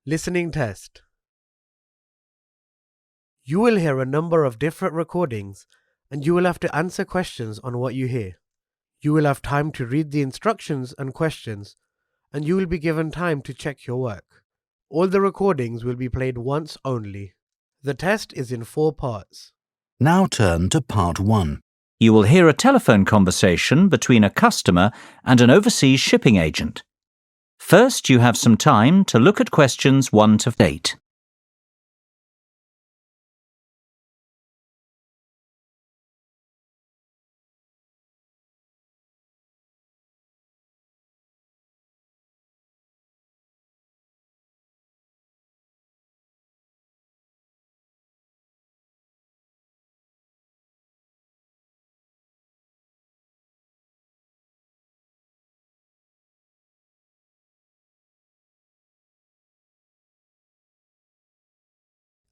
Listening test. You will hear a number of different recordings and you will have to answer questions on what you hear. You will have time to read the instructions and questions and you will be given time to check your work. All the recordings will be played once only. The test is in 4 parts. Now turn to part 1. You will hear a telephone conversation between a customer and an overseas shipping agent. First, you have some time to look at questions 1 to 8.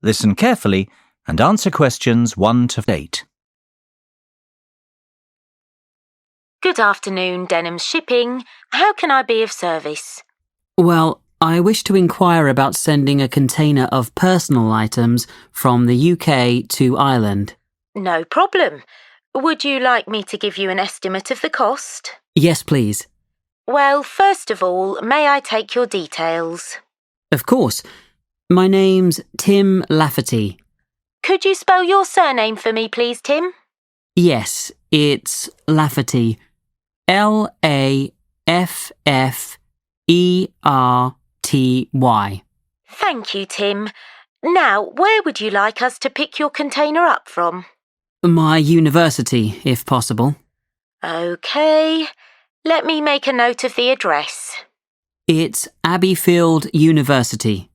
Listen carefully and answer questions 1 to 8. Good afternoon, Denham's Shipping. How can I be of service? Well, I wish to inquire about sending a container of personal items from the UK to Ireland. No problem. Would you like me to give you an estimate of the cost? Yes, please. Well, first of all, may I take your details? Of course. My name's Tim Lafferty. Could you spell your surname for me, please, Tim? Yes, it's Lafferty. L-A-F-F-E-R-T-Y. Thank you, Tim. Now, where would you like us to pick your container up from? My university, if possible. OK. Let me make a note of the address. It's Abbeyfield University.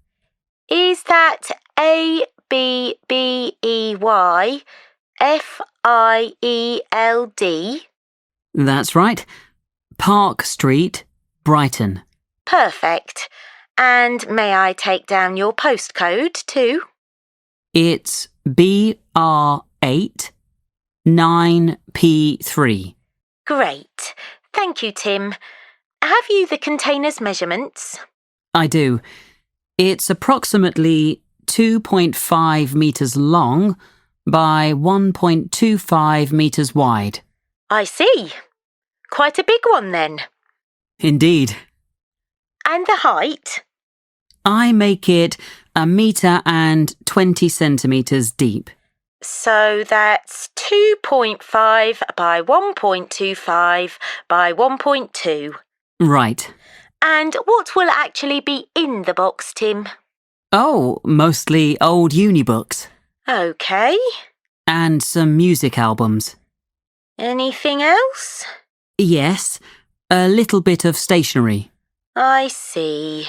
Is that Abbeyfield? That's right. Park Street, Brighton. Perfect. And may I take down your postcode too? It's BR8 9P3. Great. Thank you, Tim. Have you the container's measurements? I do. It's approximately 2.5 metres long by 1.25 metres wide. I see. Quite a big one then. Indeed. And the height? I make it 1.20 metres deep. So that's 2.5 by 1.25 by 1.2. Right. And what will actually be in the box, Tim? Oh, mostly old uni books. OK. And some music albums. Anything else? Yes, a little bit of stationery. I see.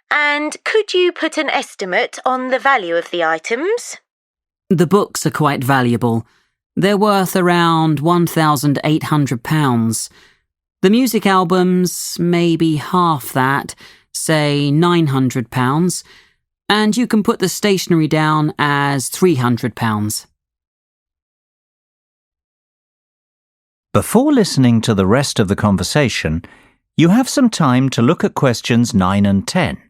And could you put an estimate on the value of the items? The books are quite valuable. They're worth around £1,800. The music albums, maybe half that, say £900, and you can put the stationery down as £300. Before listening to the rest of the conversation, you have some time to look at questions 9 and 10.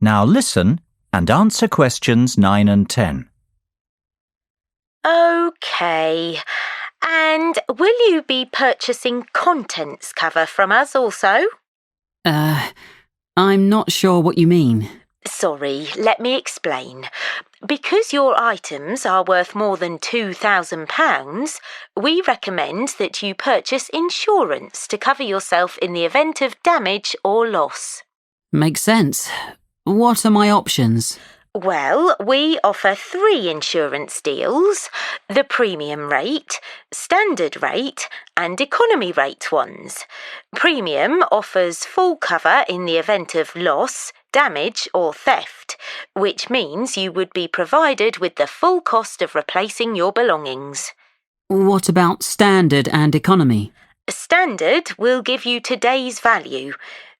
Now listen and answer questions 9 and 10. OK. And will you be purchasing contents cover from us also? I'm not sure what you mean. Sorry, let me explain. Because your items are worth more than £2,000, we recommend that you purchase insurance to cover yourself in the event of damage or loss. Makes sense. What are my options? Well, we offer 3 insurance deals: the premium rate, standard rate and economy rate ones. Premium offers full cover in the event of loss, damage or theft, which means you would be provided with the full cost of replacing your belongings. What about standard and economy? Standard will give you today's value,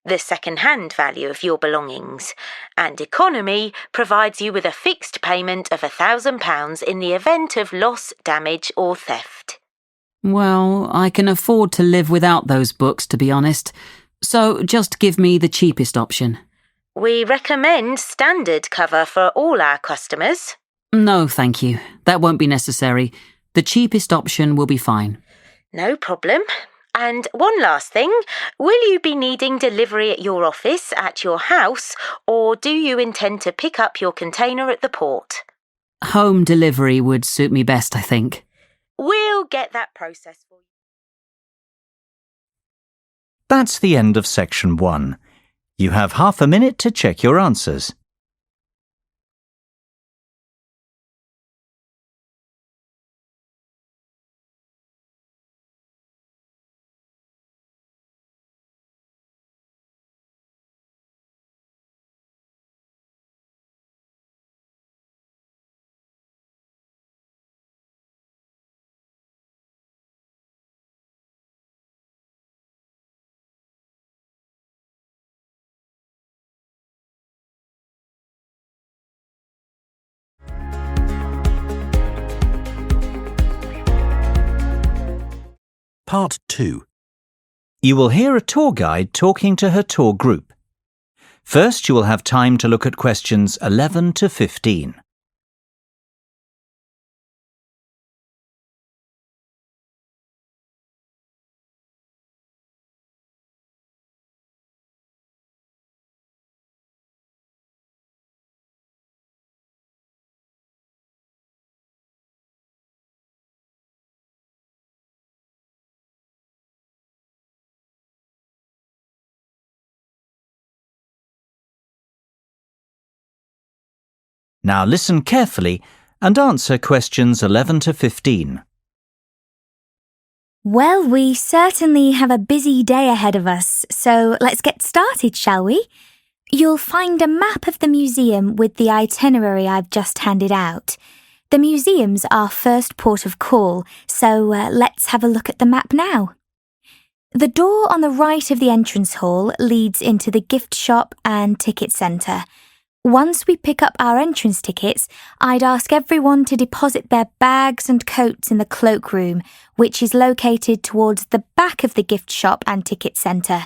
the second-hand value of your belongings, and economy provides you with a fixed payment of £1,000 in the event of loss, damage or theft. Well, I can afford to live without those books, to be honest, so just give me the cheapest option. We recommend standard cover for all our customers. No, thank you. That won't be necessary. The cheapest option will be fine. No problem. And one last thing, will you be needing delivery at your office, at your house, or do you intend to pick up your container at the port? Home delivery would suit me best, I think. We'll get that process for you. That's the end of section 1. You have half a minute to check your answers. Part 2. You will hear a tour guide talking to her tour group. First, you will have time to look at questions 11 to 15. Now listen carefully and answer questions 11 to 15. Well, we certainly have a busy day ahead of us, so let's get started, shall we? You'll find a map of the museum with the itinerary I've just handed out. The museum's our first port of call, so let's have a look at the map now. The door on the right of the entrance hall leads into the gift shop and ticket centre. Once we pick up our entrance tickets, I'd ask everyone to deposit their bags and coats in the cloakroom, which is located towards the back of the gift shop and ticket centre.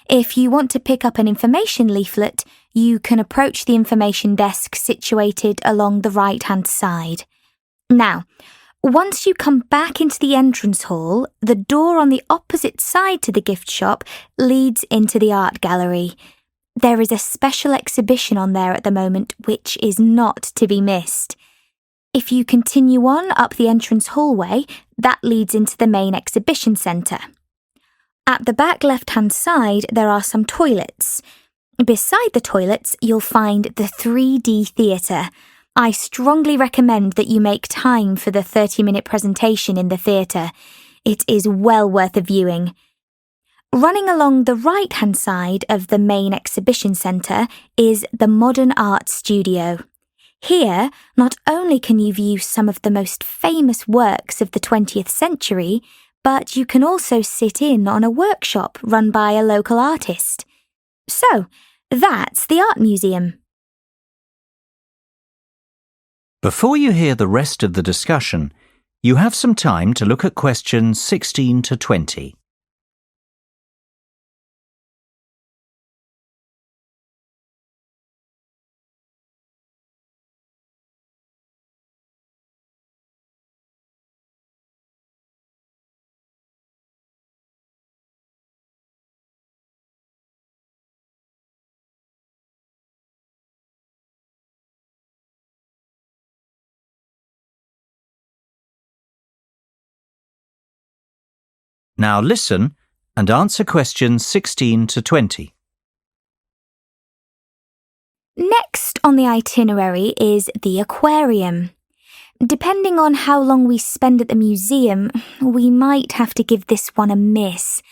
If you want to pick up an information leaflet, you can approach the information desk situated along the right-hand side. Now, once you come back into the entrance hall, the door on the opposite side to the gift shop leads into the art gallery. There is a special exhibition on there at the moment which is not to be missed. If you continue on up the entrance hallway, that leads into the main exhibition centre. At the back left-hand side, there are some toilets. Beside the toilets, you'll find the 3D theatre. I strongly recommend that you make time for the 30-minute presentation in the theatre. It is well worth a viewing. Running along the right-hand side of the main exhibition centre is the Modern Art Studio. Here, not only can you view some of the most famous works of the 20th century, but you can also sit in on a workshop run by a local artist. So, that's the art museum. Before you hear the rest of the discussion, you have some time to look at questions 16 to 20. Now listen and answer questions 16 to 20. Next on the itinerary is the aquarium. Depending on how long we spend at the museum, we might have to give this one a miss.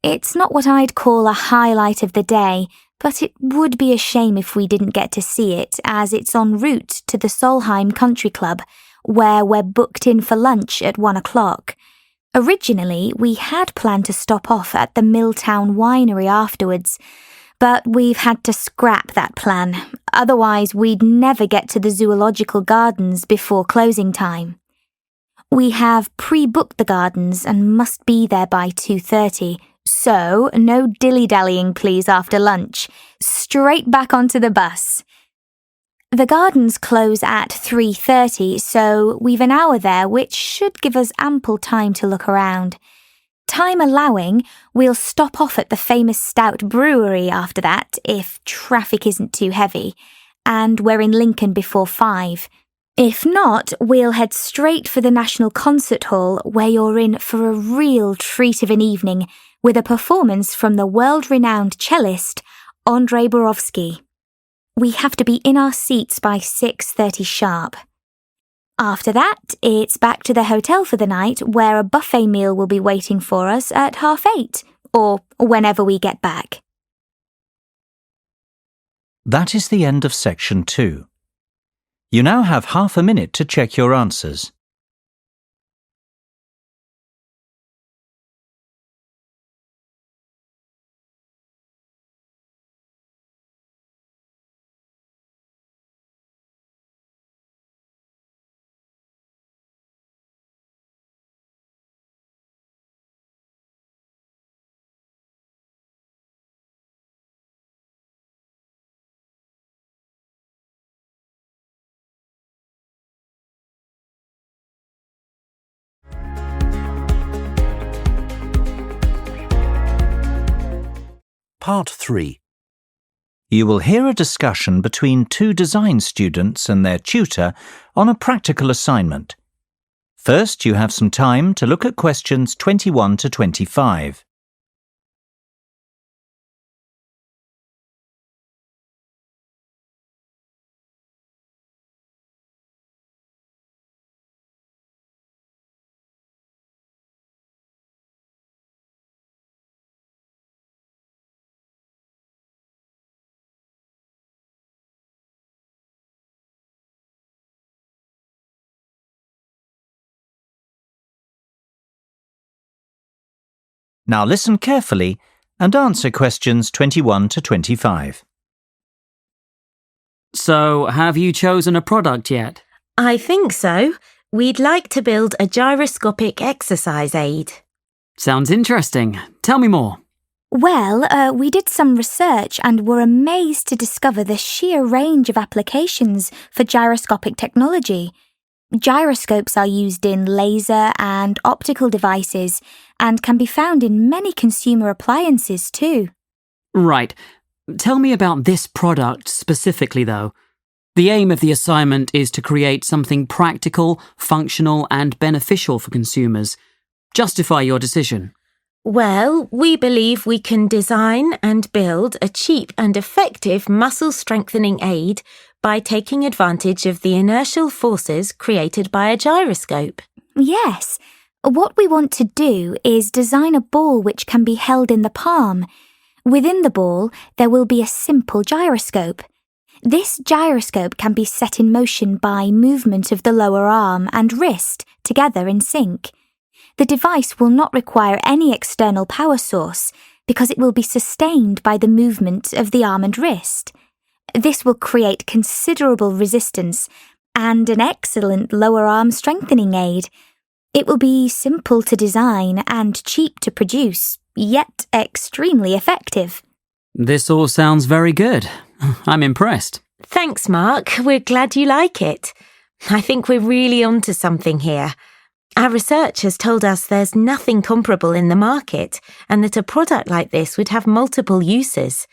It's not what I'd call a highlight of the day, but it would be a shame if we didn't get to see it, as it's en route to the Solheim Country Club, where we're booked in for lunch at 1 o'clock. Originally, we had planned to stop off at the Milltown Winery afterwards, but we've had to scrap that plan. Otherwise, we'd never get to the Zoological Gardens before closing time. We have pre-booked the gardens and must be there by 2:30, so no dilly-dallying please after lunch. Straight back onto the bus. The gardens close at 3:30, so we've an hour there, which should give us ample time to look around. Time allowing, we'll stop off at the famous Stout Brewery after that, if traffic isn't too heavy, and we're in Lincoln before 5. If not, we'll head straight for the National Concert Hall, where you're in for a real treat of an evening with a performance from the world-renowned cellist Andrei Borovsky. We have to be in our seats by 6:30 sharp. After that, it's back to the hotel for the night, where a buffet meal will be waiting for us at 8:30, or whenever we get back. That is the end of section 2. You now have half a minute to check your answers. Part 3. You will hear a discussion between 2 design students and their tutor on a practical assignment. First, you have some time to look at questions 21 to 25. Now listen carefully and answer questions 21 to 25. So, have you chosen a product yet? I think so. We'd like to build a gyroscopic exercise aid. Sounds interesting. Tell me more. Well, we did some research and were amazed to discover the sheer range of applications for gyroscopic technology. Gyroscopes are used in laser and optical devices and can be found in many consumer appliances too. Right. Tell me about this product specifically, though. The aim of the assignment is to create something practical, functional, and beneficial for consumers. Justify your decision. Well, we believe we can design and build a cheap and effective muscle strengthening aid by taking advantage of the inertial forces created by a gyroscope. Yes. What we want to do is design a ball which can be held in the palm. Within the ball, there will be a simple gyroscope. This gyroscope can be set in motion by movement of the lower arm and wrist together in sync. The device will not require any external power source because it will be sustained by the movement of the arm and wrist. This will create considerable resistance and an excellent lower arm strengthening aid. It will be simple to design and cheap to produce, yet extremely effective. This all sounds very good. I'm impressed. Thanks, Mark. We're glad you like it. I think we're really onto something here. Our research has told us there's nothing comparable in the market and that a product like this would have multiple uses.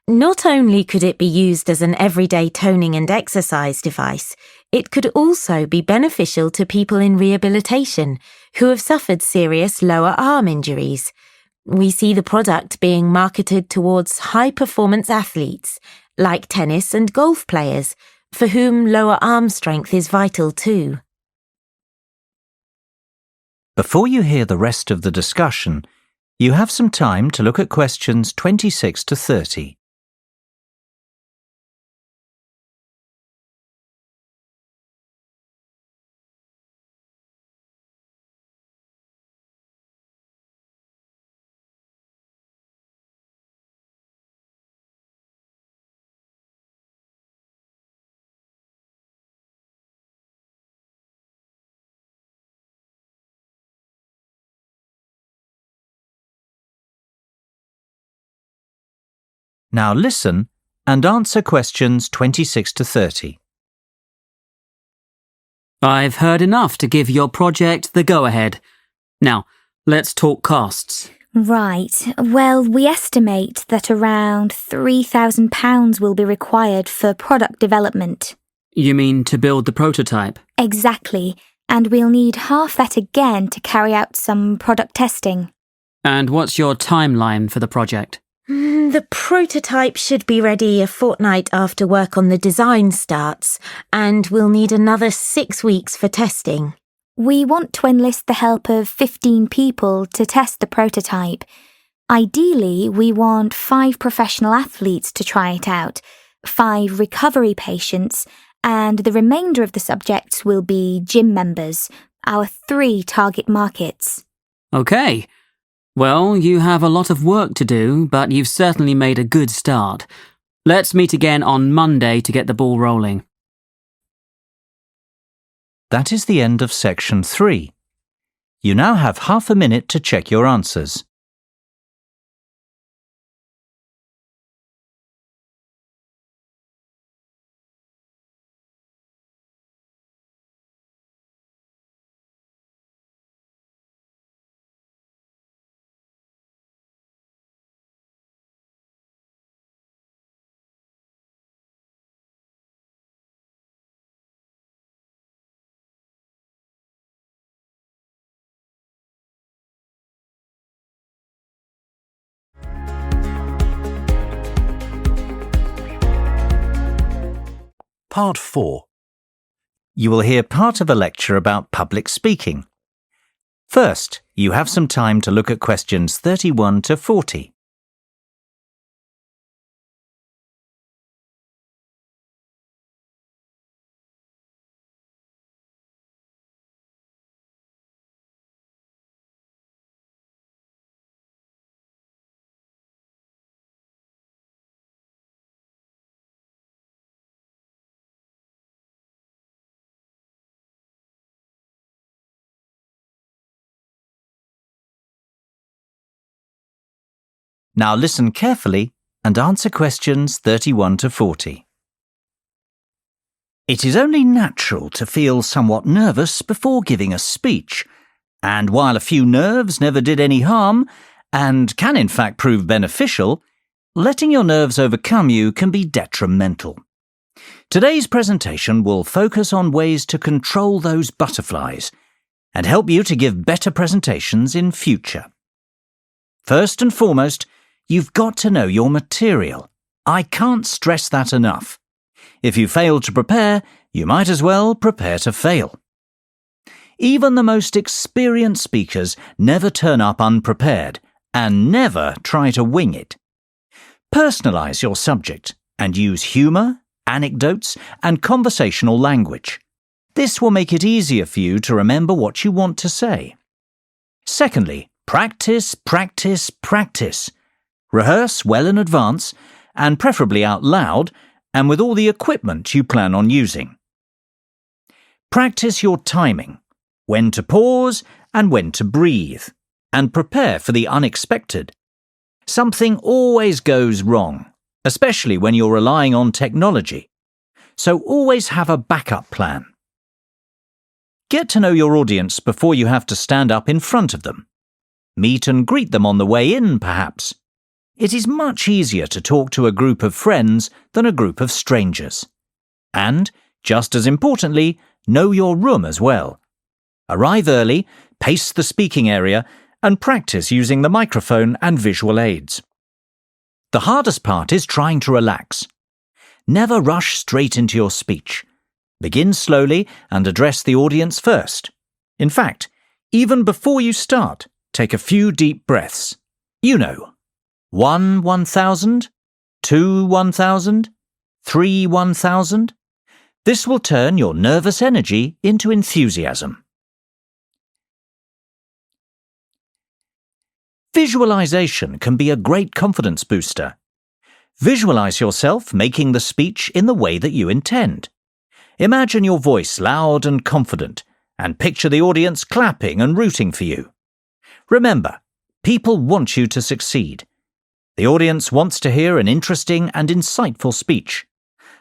Not only could it be used as an everyday toning and exercise device, it could also be beneficial to people in rehabilitation who have suffered serious lower arm injuries. We see the product being marketed towards high-performance athletes, like tennis and golf players, for whom lower arm strength is vital too. Before you hear the rest of the discussion, you have some time to look at questions 26 to 30. Now listen and answer questions 26 to 30. I've heard enough to give your project the go-ahead. Now, let's talk costs. Right. Well, we estimate that around £3,000 will be required for product development. You mean to build the prototype? Exactly. And we'll need half that again to carry out some product testing. And what's your timeline for the project? The prototype should be ready a fortnight after work on the design starts, and we'll need another 6 weeks for testing. We want to enlist the help of 15 people to test the prototype. Ideally, we want 5 professional athletes to try it out, 5 recovery patients, and the remainder of the subjects will be gym members, our 3 target markets. Okay. Well, you have a lot of work to do, but you've certainly made a good start. Let's meet again on Monday to get the ball rolling. That is the end of section 3. You now have half a minute to check your answers. Part 4. You will hear part of a lecture about public speaking. First, you have some time to look at questions 31 to 40. Now listen carefully and answer questions 31 to 40. It is only natural to feel somewhat nervous before giving a speech, and while a few nerves never did any harm, and can in fact prove beneficial, letting your nerves overcome you can be detrimental. Today's presentation will focus on ways to control those butterflies and help you to give better presentations in future. First and foremost, you've got to know your material. I can't stress that enough. If you fail to prepare, you might as well prepare to fail. Even the most experienced speakers never turn up unprepared and never try to wing it. Personalize your subject and use humour, anecdotes, and conversational language. This will make it easier for you to remember what you want to say. Secondly, practice, practice, practice. Rehearse well in advance, and preferably out loud, and with all the equipment you plan on using. Practice your timing, when to pause and when to breathe, and prepare for the unexpected. Something always goes wrong, especially when you're relying on technology, so always have a backup plan. Get to know your audience before you have to stand up in front of them. Meet and greet them on the way in, perhaps. It is much easier to talk to a group of friends than a group of strangers. And, just as importantly, know your room as well. Arrive early, pace the speaking area, and practice using the microphone and visual aids. The hardest part is trying to relax. Never rush straight into your speech. Begin slowly and address the audience first. In fact, even before you start, take a few deep breaths. You know. 1 1,000, 2 1,000, 3 1,000. This will turn your nervous energy into enthusiasm. Visualization can be a great confidence booster. Visualize yourself making the speech in the way that you intend. Imagine your voice loud and confident, and picture the audience clapping and rooting for you. Remember, people want you to succeed. The audience wants to hear an interesting and insightful speech.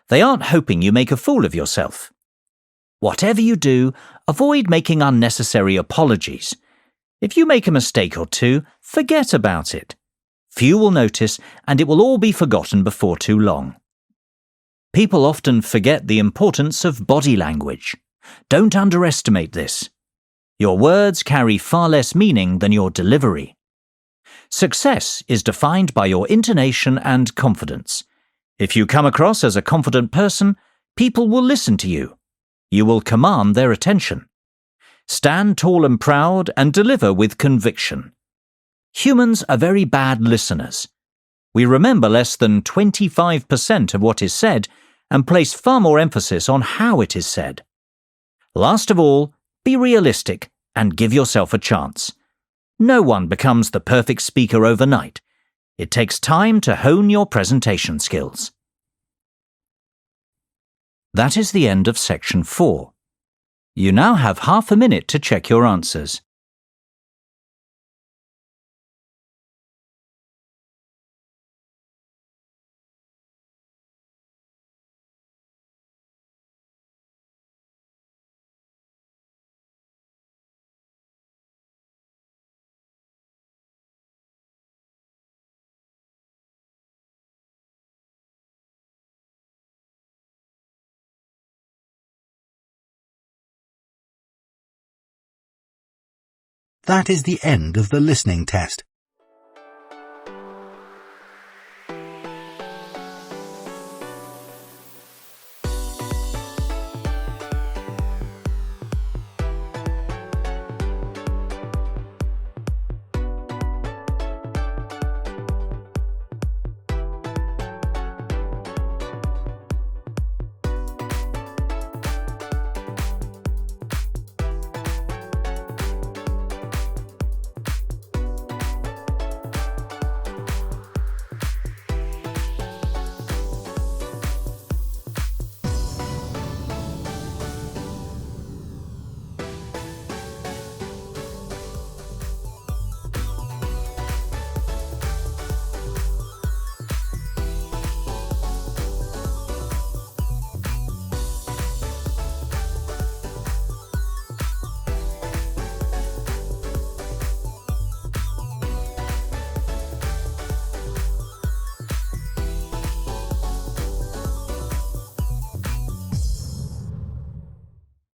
They aren't hoping you make a fool of yourself. Whatever you do, avoid making unnecessary apologies. If you make a mistake or two, forget about it. Few will notice, and it will all be forgotten before too long. People often forget the importance of body language. Don't underestimate this. Your words carry far less meaning than your delivery. Success is defined by your intonation and confidence. If you come across as a confident person, people will listen to you. You will command their attention. Stand tall and proud and deliver with conviction. Humans are very bad listeners. We remember less than 25% of what is said and place far more emphasis on how it is said. Last of all, be realistic and give yourself a chance. No one becomes the perfect speaker overnight. It takes time to hone your presentation skills. That is the end of section 4. You now have half a minute to check your answers. That is the end of the listening test.